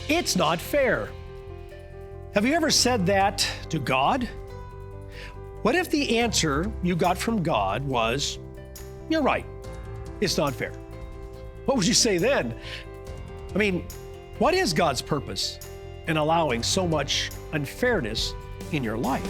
It's not fair. Have you ever said that to God? What if the answer you got from God was, you're right, it's not fair? What would you say then? I mean, what is God's purpose in allowing so much unfairness in your life?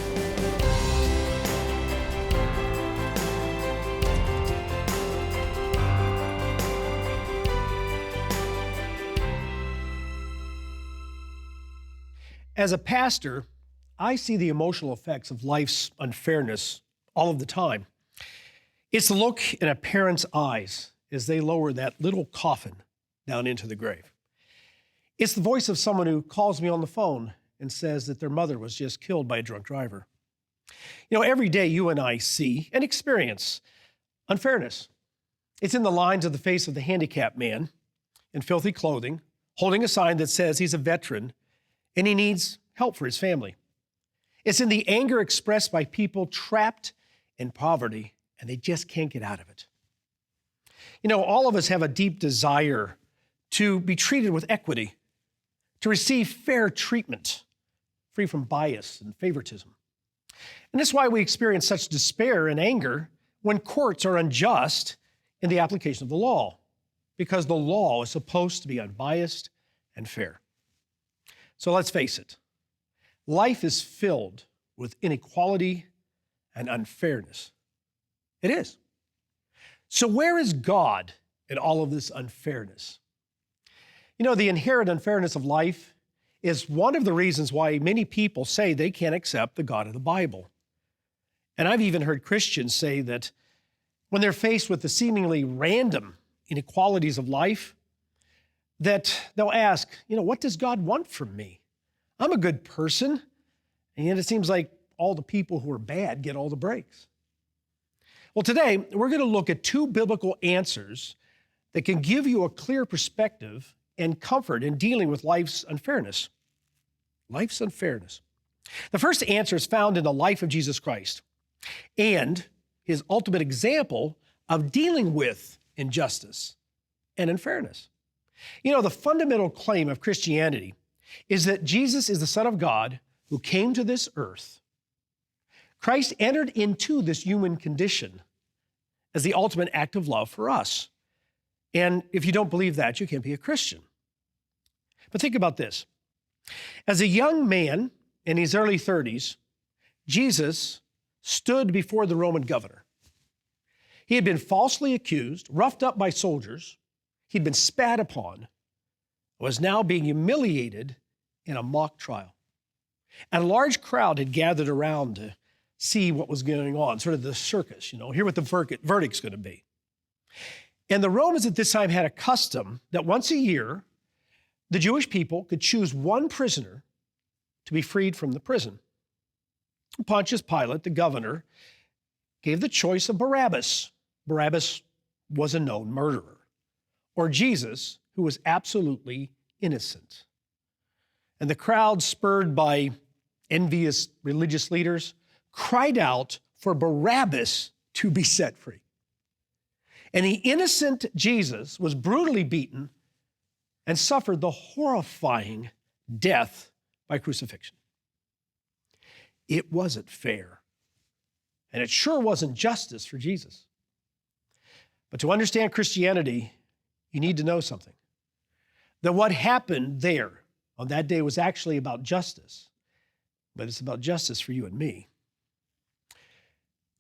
As a pastor, I see the emotional effects of life's unfairness all of the time. It's the look in a parent's eyes as they lower that little coffin down into the grave. It's the voice of someone who calls me on the phone and says that their mother was just killed by a drunk driver. You know, every day you and I see and experience unfairness. It's in the lines of the face of the handicapped man in filthy clothing, holding a sign that says he's a veteran and he needs help for his family. It's in the anger expressed by people trapped in poverty and they just can't get out of it. You know, all of us have a deep desire to be treated with equity, to receive fair treatment, free from bias and favoritism. And that's why we experience such despair and anger when courts are unjust in the application of the law, because the law is supposed to be unbiased and fair. So let's face it, life is filled with inequality and unfairness. It is. So where is God in all of this unfairness? You know, the inherent unfairness of life is one of the reasons why many people say they can't accept the God of the Bible. And I've even heard Christians say that when they're faced with the seemingly random inequalities of life, that they'll ask, you know, what does God want from me? I'm a good person, and yet it seems like all the people who are bad get all the breaks. Well, today, we're going to look at two biblical answers that can give you a clear perspective and comfort in dealing with life's unfairness. Life's unfairness. The first answer is found in the life of Jesus Christ and his ultimate example of dealing with injustice and unfairness. You know, the fundamental claim of Christianity is that Jesus is the Son of God who came to this earth. Christ entered into this human condition as the ultimate act of love for us. And if you don't believe that, you can't be a Christian. But think about this. As a young man in his early 30s, Jesus stood before the Roman governor. He had been falsely accused, roughed up by soldiers. He'd been spat upon, was now being humiliated in a mock trial. And a large crowd had gathered around to see what was going on, sort of the circus, you know, hear what the verdict's going to be. And the Romans at this time had a custom that once a year, the Jewish people could choose one prisoner to be freed from the prison. Pontius Pilate, the governor, gave the choice of Barabbas. Barabbas was a known murderer. Or Jesus, who was absolutely innocent. And the crowd, spurred by envious religious leaders, cried out for Barabbas to be set free. And the innocent Jesus was brutally beaten and suffered the horrifying death by crucifixion. It wasn't fair. And it sure wasn't justice for Jesus. But to understand Christianity, you need to know something. That what happened there on that day was actually about justice, but it's about justice for you and me.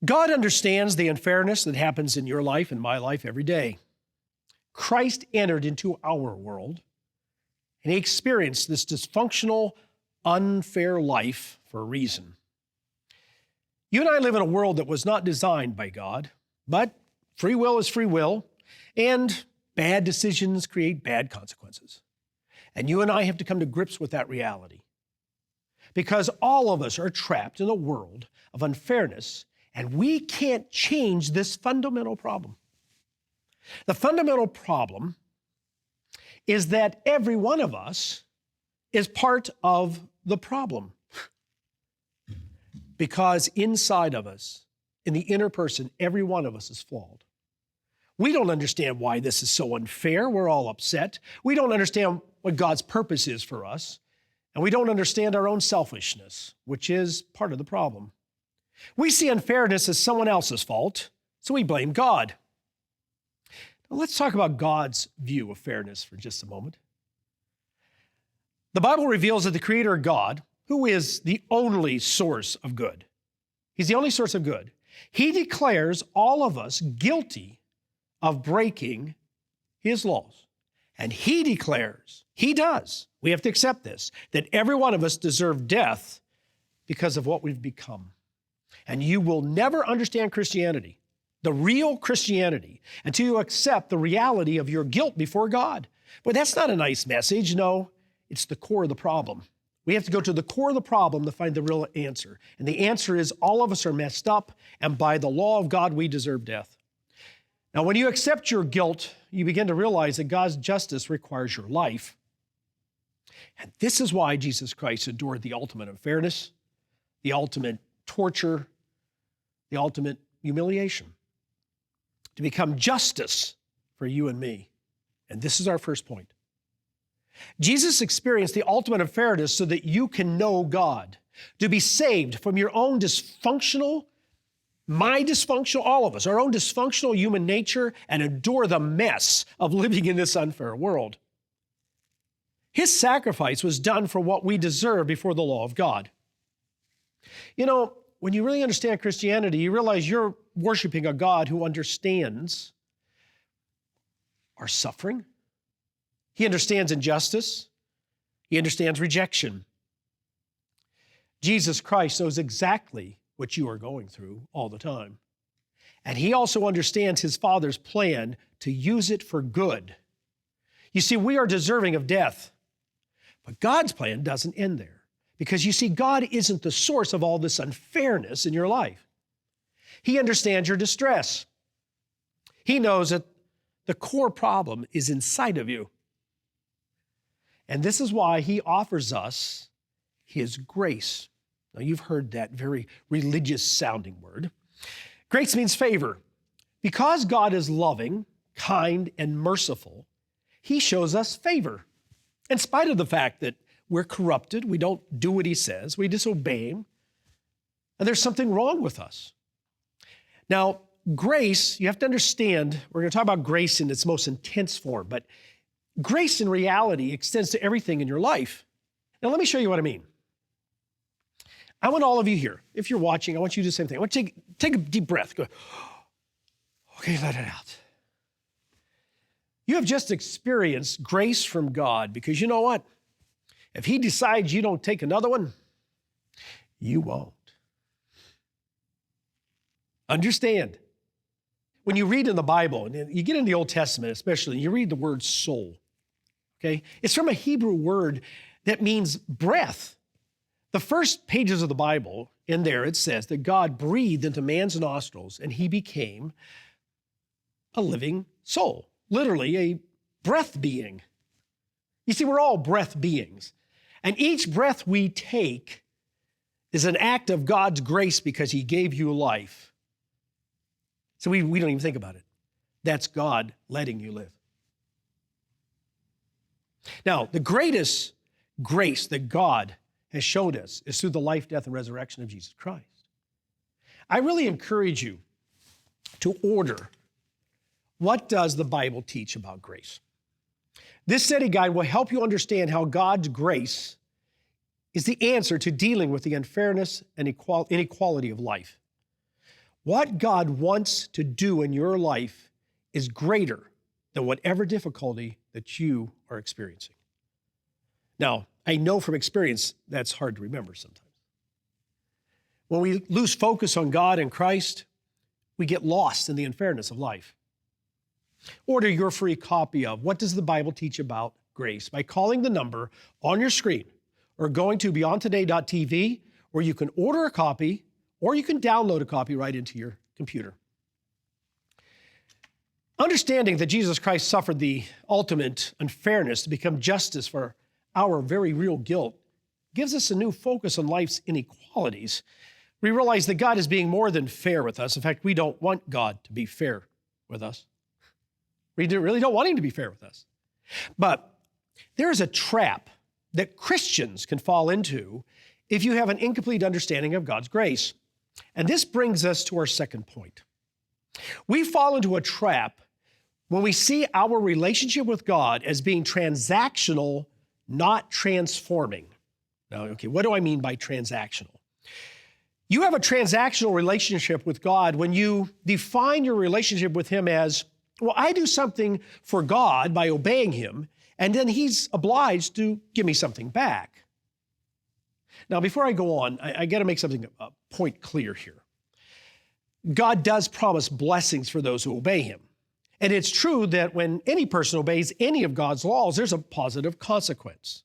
God understands the unfairness that happens in your life and my life every day. Christ entered into our world, and he experienced this dysfunctional, unfair life for a reason. You and I live in a world that was not designed by God, but free will is free will, and bad decisions create bad consequences. And you and I have to come to grips with that reality. Because all of us are trapped in a world of unfairness, and we can't change this fundamental problem. The fundamental problem is that every one of us is part of the problem. Because inside of us, in the inner person, every one of us is flawed. We don't understand why this is so unfair. We're all upset. We don't understand what God's purpose is for us. And we don't understand our own selfishness, which is part of the problem. We see unfairness as someone else's fault, so we blame God. Now let's talk about God's view of fairness for just a moment. The Bible reveals that the Creator God, who is the only source of good, He's the only source of good, He declares all of us guilty of breaking His laws. And He declares, He does, we have to accept this, that every one of us deserve death because of what we've become. And you will never understand Christianity, the real Christianity, until you accept the reality of your guilt before God. But that's not a nice message. No, it's the core of the problem. We have to go to the core of the problem to find the real answer. And the answer is all of us are messed up, and by the law of God, we deserve death. Now, when you accept your guilt, you begin to realize that God's justice requires your life. And this is why Jesus Christ endured the ultimate unfairness, the ultimate torture, the ultimate humiliation, to become justice for you and me. And this is our first point. Jesus experienced the ultimate unfairness so that you can know God, to be saved from your own dysfunctional, my dysfunctional, all of us, our own dysfunctional human nature, and endure the mess of living in this unfair world. His sacrifice was done for what we deserve before the law of God. You know, when you really understand Christianity, you realize you're worshiping a God who understands our suffering. He understands injustice. He understands rejection. Jesus Christ knows exactly what you are going through all the time. And He also understands His Father's plan to use it for good. You see, we are deserving of death, but God's plan doesn't end there. Because you see, God isn't the source of all this unfairness in your life. He understands your distress. He knows that the core problem is inside of you. And this is why He offers us His grace. Now, you've heard that very religious-sounding word. Grace means favor. Because God is loving, kind, and merciful, He shows us favor. In spite of the fact that we're corrupted, we don't do what He says, we disobey Him, and there's something wrong with us. Now, grace, you have to understand, we're going to talk about grace in its most intense form, but grace in reality extends to everything in your life. Now, let me show you what I mean. I want all of you here, if you're watching, I want you to do the same thing. I want you to take a deep breath. Go, okay, let it out. You have just experienced grace from God because you know what? If He decides you don't take another one, you won't. Understand, when you read in the Bible, and you get in the Old Testament especially, you read the word soul, okay? It's from a Hebrew word that means breath. The first pages of the Bible, in there it says that God breathed into man's nostrils and he became a living soul, literally a breath being. You see, we're all breath beings. And each breath we take is an act of God's grace because He gave you life. So we don't even think about it. That's God letting you live. Now, the greatest grace that God has showed us is through the life, death, and resurrection of Jesus Christ. I really encourage you to order, what does the Bible teach about grace? This study guide will help you understand how God's grace is the answer to dealing with the unfairness and inequality of life. What God wants to do in your life is greater than whatever difficulty that you are experiencing. Now, I know from experience that's hard to remember sometimes. When we lose focus on God and Christ, we get lost in the unfairness of life. Order your free copy of What Does the Bible Teach About Grace by calling the number on your screen or going to beyondtoday.tv, where you can order a copy or you can download a copy right into your computer. Understanding that Jesus Christ suffered the ultimate unfairness to become justice for our very real guilt gives us a new focus on life's inequalities. We realize that God is being more than fair with us. In fact, we don't want God to be fair with us. We really don't want him to be fair with us. But there is a trap that Christians can fall into if you have an incomplete understanding of God's grace. And this brings us to our second point. We fall into a trap when we see our relationship with God as being transactional, not transforming. Now, okay, what do I mean by transactional? You have a transactional relationship with God when you define your relationship with him as, well, I do something for God by obeying him, and then he's obliged to give me something back. Now, before I go on, I got to make a point clear here. God does promise blessings for those who obey him. And it's true that when any person obeys any of God's laws, there's a positive consequence.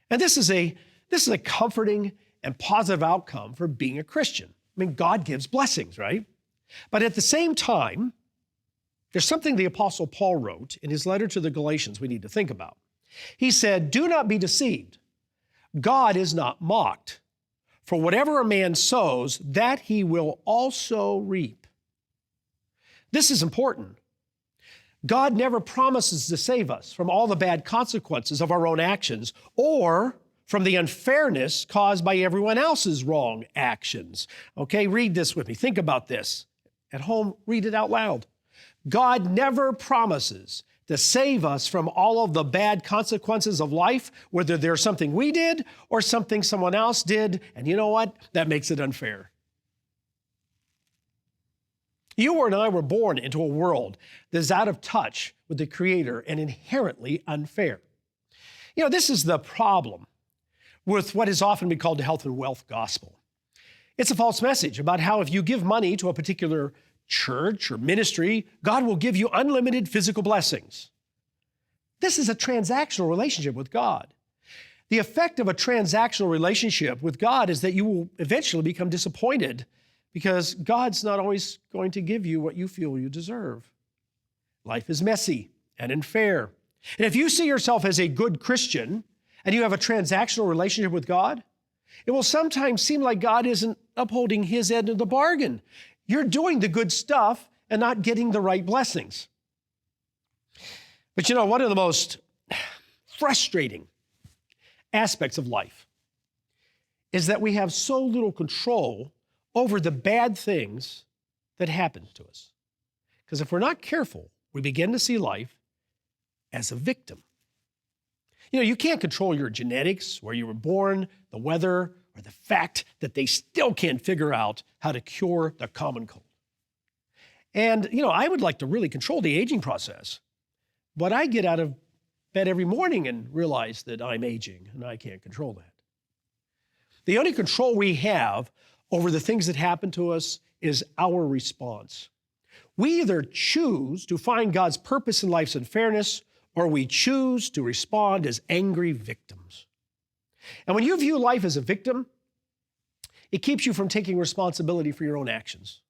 And this is a comforting and positive outcome for being a Christian. I mean, God gives blessings, right? But at the same time, there's something the Apostle Paul wrote in his letter to the Galatians we need to think about. He said, "Do not be deceived. God is not mocked. For whatever a man sows, that he will also reap." This is important. God never promises to save us from all the bad consequences of our own actions or from the unfairness caused by everyone else's wrong actions. Okay, read this with me. Think about this. At home, read it out loud. God never promises to save us from all of the bad consequences of life, whether there's something we did or something someone else did. And you know what? That makes it unfair. You and I were born into a world that is out of touch with the Creator and inherently unfair. You know, this is the problem with what is often been called the health and wealth gospel. It's a false message about how if you give money to a particular church or ministry, God will give you unlimited physical blessings. This is a transactional relationship with God. The effect of a transactional relationship with God is that you will eventually become disappointed because God's not always going to give you what you feel you deserve. Life is messy and unfair. And if you see yourself as a good Christian and you have a transactional relationship with God, it will sometimes seem like God isn't upholding his end of the bargain. You're doing the good stuff and not getting the right blessings. But you know, one of the most frustrating aspects of life is that we have so little control over the bad things that happen to us. Because if we're not careful, we begin to see life as a victim. You know, you can't control your genetics, where you were born, the weather, or the fact that they still can't figure out how to cure the common cold. And, you know, I would like to really control the aging process, but I get out of bed every morning and realize that I'm aging and I can't control that. The only control we have over the things that happen to us is our response. We either choose to find God's purpose in life's unfairness, or we choose to respond as angry victims. And when you view life as a victim, it keeps you from taking responsibility for your own actions.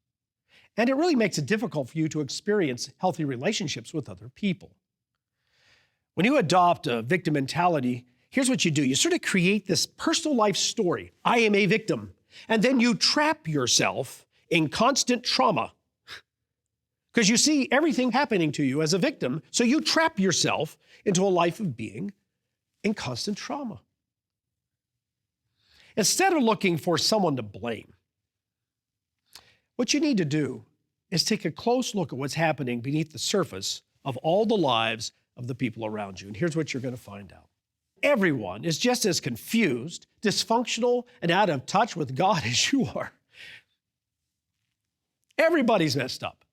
And it really makes it difficult for you to experience healthy relationships with other people. When you adopt a victim mentality, here's what you do. You sort of create this personal life story. I am a victim. And then you trap yourself in constant trauma because you see everything happening to you as a victim. So you trap yourself into a life of being in constant trauma. Instead of looking for someone to blame, what you need to do is take a close look at what's happening beneath the surface of all the lives of the people around you. And here's what you're going to find out. Everyone is just as confused, dysfunctional, and out of touch with God as you are. Everybody's messed up.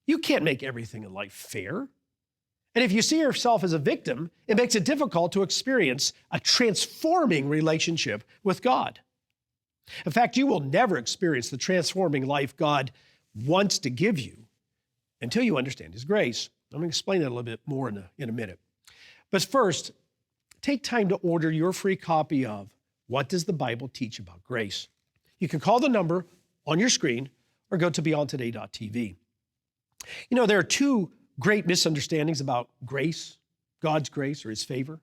You can't make everything in life fair. And if you see yourself as a victim, it makes it difficult to experience a transforming relationship with God. In fact, you will never experience the transforming life God wants to give you until you understand his grace. I'm going to explain that a little bit more in a minute. But first, take time to order your free copy of What Does the Bible Teach About Grace? You can call the number on your screen or go to beyondtoday.tv. You know, there are two great misunderstandings about grace, God's grace or his favor.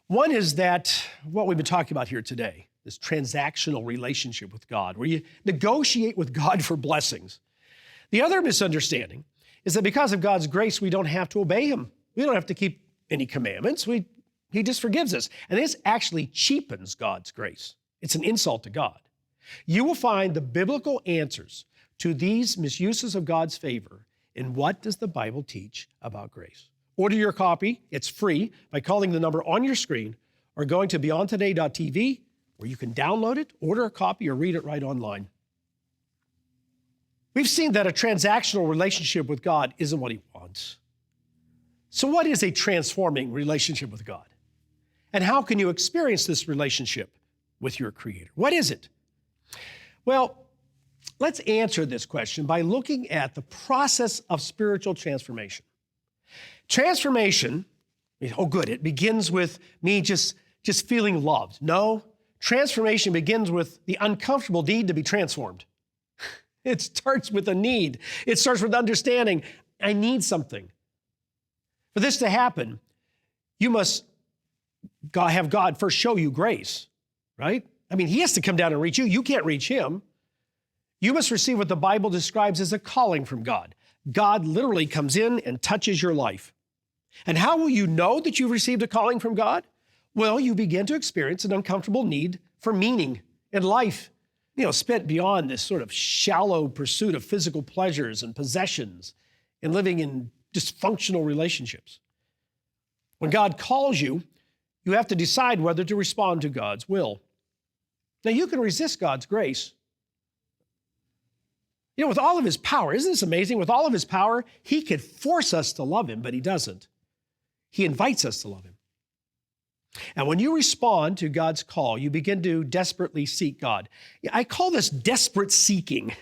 One is that what we've been talking about here today, this transactional relationship with God, where you negotiate with God for blessings. The other misunderstanding is that because of God's grace, we don't have to obey him. We don't have to keep any commandments. He just forgives us. And this actually cheapens God's grace. It's an insult to God. You will find the biblical answers to these misuses of God's favor in What Does the Bible Teach About Grace? Order your copy. It's free by calling the number on your screen or going to beyondtoday.tv, where you can download it, order a copy, or read it right online. We've seen that a transactional relationship with God isn't what he wants. So what is a transforming relationship with God? And how can you experience this relationship with your Creator? What is it? Well, let's answer this question by looking at the process of spiritual transformation. Transformation, it begins with me just feeling loved. No, transformation begins with the uncomfortable need to be transformed. It starts with a need. It starts with understanding, I need something. For this to happen, you must have God first show you grace, right? I mean, he has to come down and reach you. You can't reach him. You must receive what the Bible describes as a calling from God. God literally comes in and touches your life. And how will you know that you've received a calling from God? Well, you begin to experience an uncomfortable need for meaning in life, spent beyond this sort of shallow pursuit of physical pleasures and possessions and living in dysfunctional relationships. When God calls you, you have to decide whether to respond to God's will. Now, you can resist God's grace. With all of his power, isn't this amazing? With all of his power, he could force us to love him, but he doesn't. He invites us to love him. And when you respond to God's call, you begin to desperately seek God. I call this desperate seeking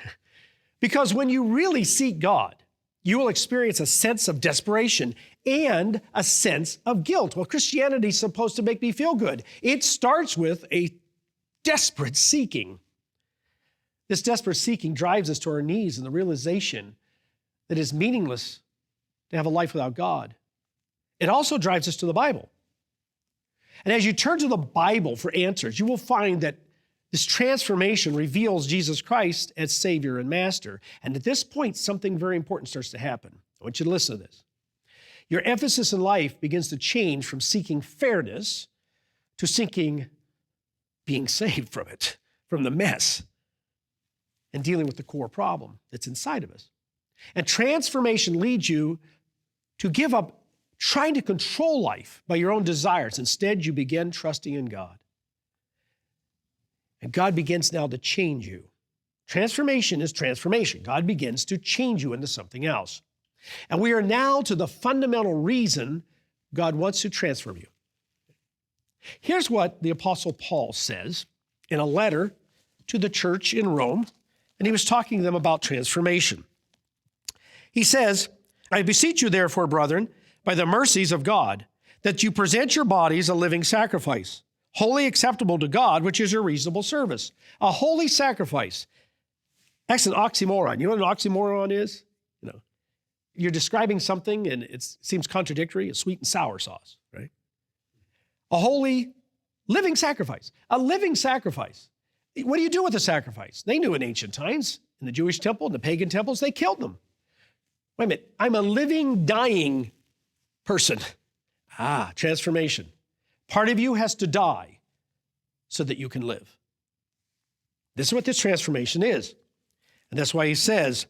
because when you really seek God, you will experience a sense of desperation and a sense of guilt. Well, Christianity is supposed to make me feel good. It starts with a desperate seeking. This desperate seeking drives us to our knees in the realization that it is meaningless to have a life without God. It also drives us to the Bible. And as you turn to the Bible for answers, you will find that this transformation reveals Jesus Christ as Savior and Master. And at this point, something very important starts to happen. I want you to listen to this. Your emphasis in life begins to change from seeking fairness to seeking being saved from it, from the mess, and dealing with the core problem that's inside of us. And transformation leads you to give up trying to control life by your own desires. Instead, you begin trusting in God. And God begins now to change you. Transformation is transformation. God begins to change you into something else. And we are now to the fundamental reason God wants to transform you. Here's what the Apostle Paul says in a letter to the church in Rome, and he was talking to them about transformation. He says, I beseech you therefore, brethren, by the mercies of God, that you present your bodies a living sacrifice, wholly acceptable to God, which is your reasonable service. A holy sacrifice. That's an oxymoron. You know what an oxymoron is? You're describing something and it seems contradictory, a sweet and sour sauce, right? A holy living sacrifice. A living sacrifice. What do you do with a sacrifice? They knew in ancient times, in the Jewish temple, in the pagan temples, they killed them. Wait a minute, I'm a living, dying person. Transformation. Part of you has to die so that you can live. This is what this transformation is. And that's why he says,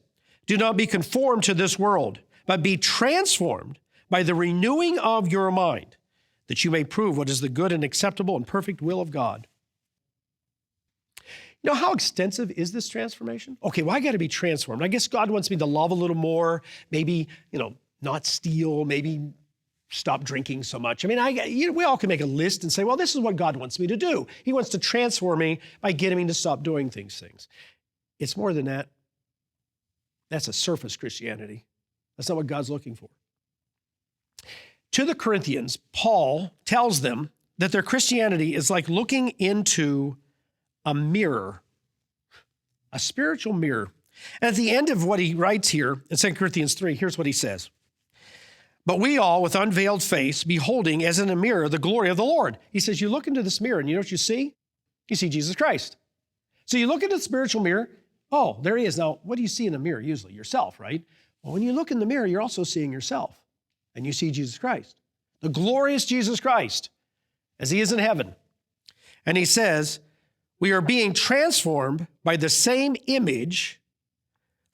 do not be conformed to this world, but be transformed by the renewing of your mind, that you may prove what is the good and acceptable and perfect will of God. You know, how extensive is this transformation? Okay, well, I got to be transformed. I guess God wants me to love a little more, maybe, not steal, maybe stop drinking so much. I mean, we all can make a list and say, well, this is what God wants me to do. He wants to transform me by getting me to stop doing things. It's more than that. That's a surface Christianity. That's not what God's looking for. To the Corinthians, Paul tells them that their Christianity is like looking into a mirror, a spiritual mirror. And at the end of what he writes here in 2 Corinthians 3, here's what he says. But we all, with unveiled face, beholding as in a mirror the glory of the Lord. He says, you look into this mirror and you know what you see? You see Jesus Christ. So you look into the spiritual mirror. Oh, there he is. Now, what do you see in the mirror usually? Yourself, right? Well, when you look in the mirror, you're also seeing yourself, and you see Jesus Christ, the glorious Jesus Christ, as he is in heaven. And he says, we are being transformed by the same image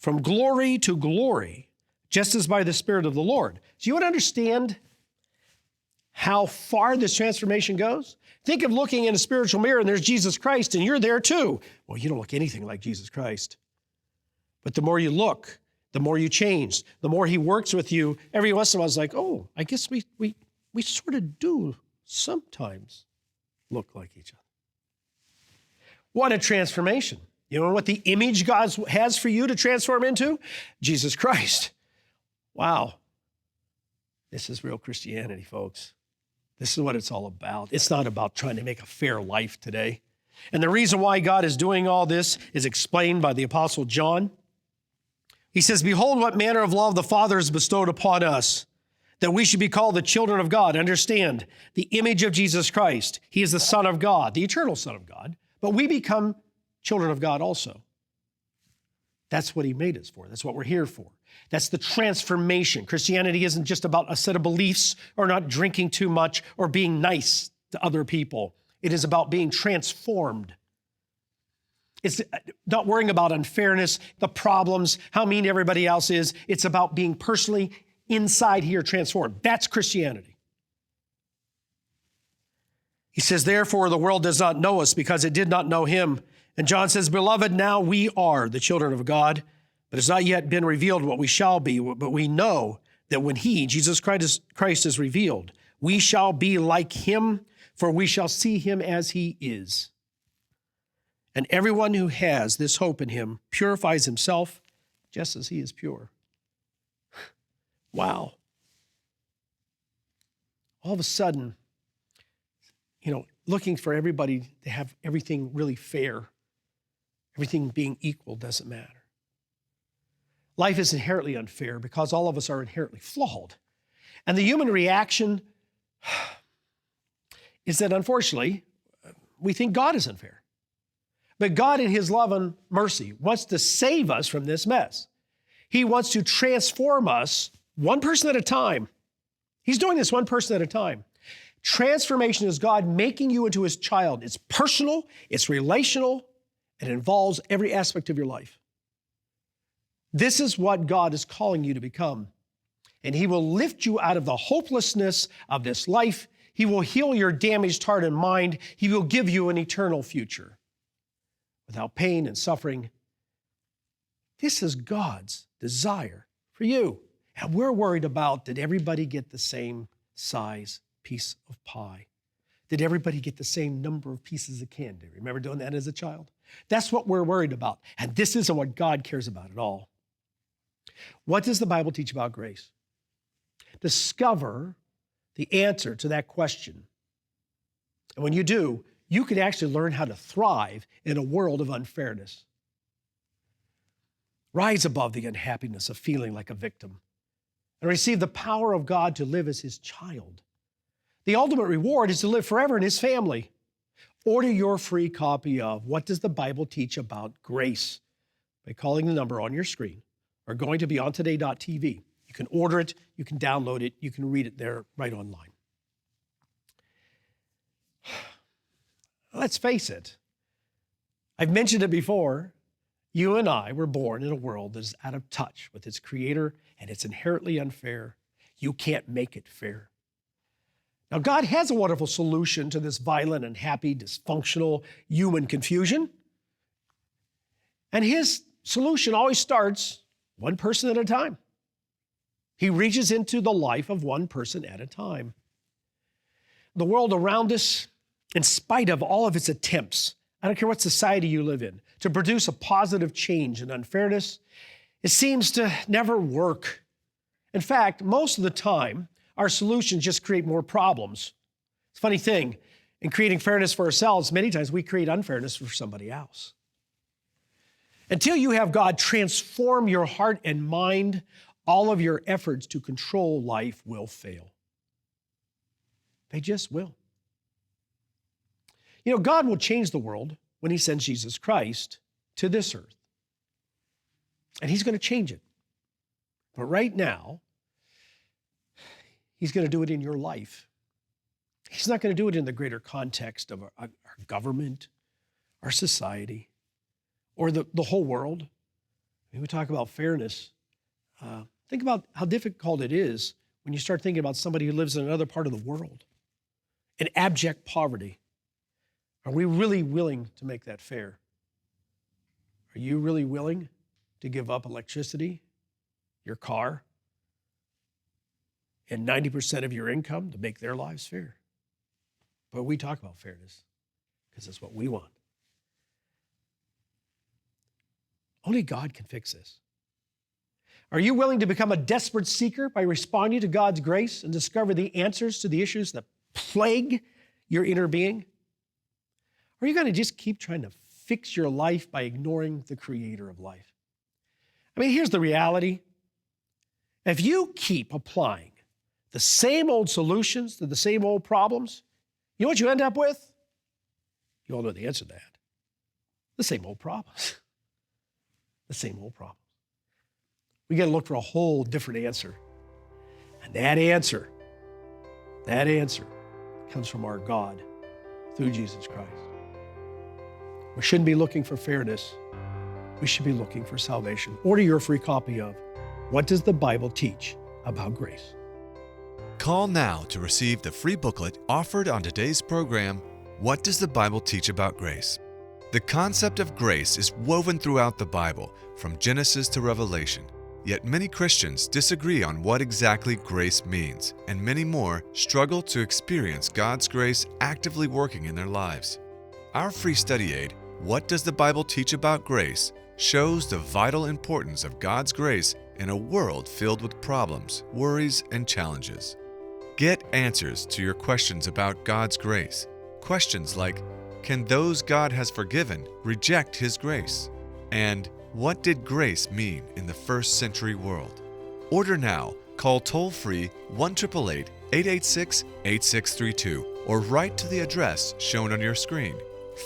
from glory to glory, just as by the Spirit of the Lord. So you want to understand how far this transformation goes? Think of looking in a spiritual mirror and there's Jesus Christ and you're there too. Well, you don't look anything like Jesus Christ. But the more you look, the more you change, the more he works with you. Every once in a while, it's like, oh, I guess we sort of do sometimes look like each other. What a transformation. You know what the image God has for you to transform into? Jesus Christ. Wow. This is real Christianity, folks. This is what it's all about. It's not about trying to make a fair life today. And the reason why God is doing all this is explained by the Apostle John. He says, behold, what manner of love the Father has bestowed upon us, that we should be called the children of God. Understand, the image of Jesus Christ. He is the Son of God, the eternal Son of God. But we become children of God also. That's what he made us for. That's what we're here for. That's the transformation. Christianity isn't just about a set of beliefs or not drinking too much or being nice to other people. It is about being transformed. It's not worrying about unfairness, the problems, how mean everybody else is. It's about being personally inside here transformed. That's Christianity. He says, therefore, the world does not know us because it did not know him. And John says, beloved, now we are the children of God, but it's not yet been revealed what we shall be. But we know that when he, Jesus Christ, is revealed, we shall be like him, for we shall see him as he is. And everyone who has this hope in him purifies himself just as he is pure. Wow. All of a sudden, looking for everybody to have everything really fair, everything being equal doesn't matter. Life is inherently unfair because all of us are inherently flawed. And the human reaction is that, unfortunately, we think God is unfair. But God, in his love and mercy, wants to save us from this mess. He wants to transform us one person at a time. He's doing this one person at a time. Transformation is God making you into his child. It's personal, it's relational, and it involves every aspect of your life. This is what God is calling you to become. And he will lift you out of the hopelessness of this life. He will heal your damaged heart and mind. He will give you an eternal future without pain and suffering. This is God's desire for you. And we're worried about, did everybody get the same size piece of pie? Did everybody get the same number of pieces of candy? Remember doing that as a child? That's what we're worried about. And this isn't what God cares about at all. What does the Bible teach about grace? Discover the answer to that question. And when you do, you can actually learn how to thrive in a world of unfairness. Rise above the unhappiness of feeling like a victim and receive the power of God to live as his child. The ultimate reward is to live forever in his family. Order your free copy of What Does the Bible Teach About Grace by calling the number on your screen or going to beyondtoday.tv. You can order it, you can download it, you can read it there right online. Let's face it. I've mentioned it before. You and I were born in a world that is out of touch with its creator, and it's inherently unfair. You can't make it fair. Now, God has a wonderful solution to this violent, unhappy, dysfunctional human confusion. And his solution always starts one person at a time. He reaches into the life of one person at a time. The world around us, in spite of all of its attempts, I don't care what society you live in, to produce a positive change in unfairness, it seems to never work. In fact, most of the time, our solutions just create more problems. It's a funny thing, in creating fairness for ourselves, many times we create unfairness for somebody else. Until you have God transform your heart and mind, all of your efforts to control life will fail. They just will. God will change the world when he sends Jesus Christ to this earth. And he's going to change it. But right now, he's going to do it in your life. He's not going to do it in the greater context of our government, our society, or the whole world. When we talk about fairness, think about how difficult it is when you start thinking about somebody who lives in another part of the world in abject poverty. Are we really willing to make that fair? Are you really willing to give up electricity, your car, and 90% of your income to make their lives fair? But we talk about fairness because it's what we want. Only God can fix this. Are you willing to become a desperate seeker by responding to God's grace and discover the answers to the issues that plague your inner being? Or are you going to just keep trying to fix your life by ignoring the creator of life? I mean, here's the reality. If you keep applying the same old solutions to the same old problems, you know what you end up with? You all know the answer to that. The same old problems. The same old problems. We got to look for a whole different answer. And that answer comes from our God through Jesus Christ. We shouldn't be looking for fairness. We should be looking for salvation. Order your free copy of What Does the Bible Teach About Grace? Call now to receive the free booklet offered on today's program, What Does the Bible Teach About Grace? The concept of grace is woven throughout the Bible, from Genesis to Revelation. Yet many Christians disagree on what exactly grace means, and many more struggle to experience God's grace actively working in their lives. Our free study aid, What Does the Bible Teach About Grace?, shows the vital importance of God's grace in a world filled with problems, worries, and challenges. Get answers to your questions about God's grace. Questions like, can those God has forgiven reject His grace? And what did grace mean in the first century world? Order now. Call toll-free 1-888-886-8632 or write to the address shown on your screen.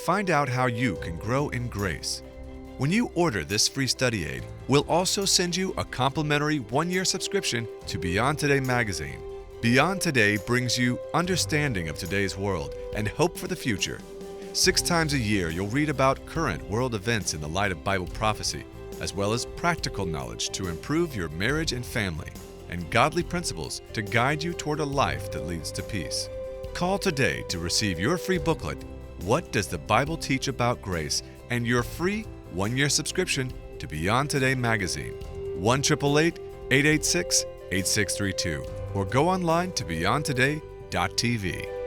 Find out how you can grow in grace. When you order this free study aid, we'll also send you a complimentary 1-year subscription to Beyond Today magazine. Beyond Today brings you understanding of today's world and hope for the future. 6 times a year, you'll read about current world events in the light of Bible prophecy, as well as practical knowledge to improve your marriage and family, and godly principles to guide you toward a life that leads to peace. Call today to receive your free booklet, What Does the Bible Teach About Grace?, and your free 1-year subscription to Beyond Today magazine. 1-888-886-8632 or go online to beyondtoday.tv.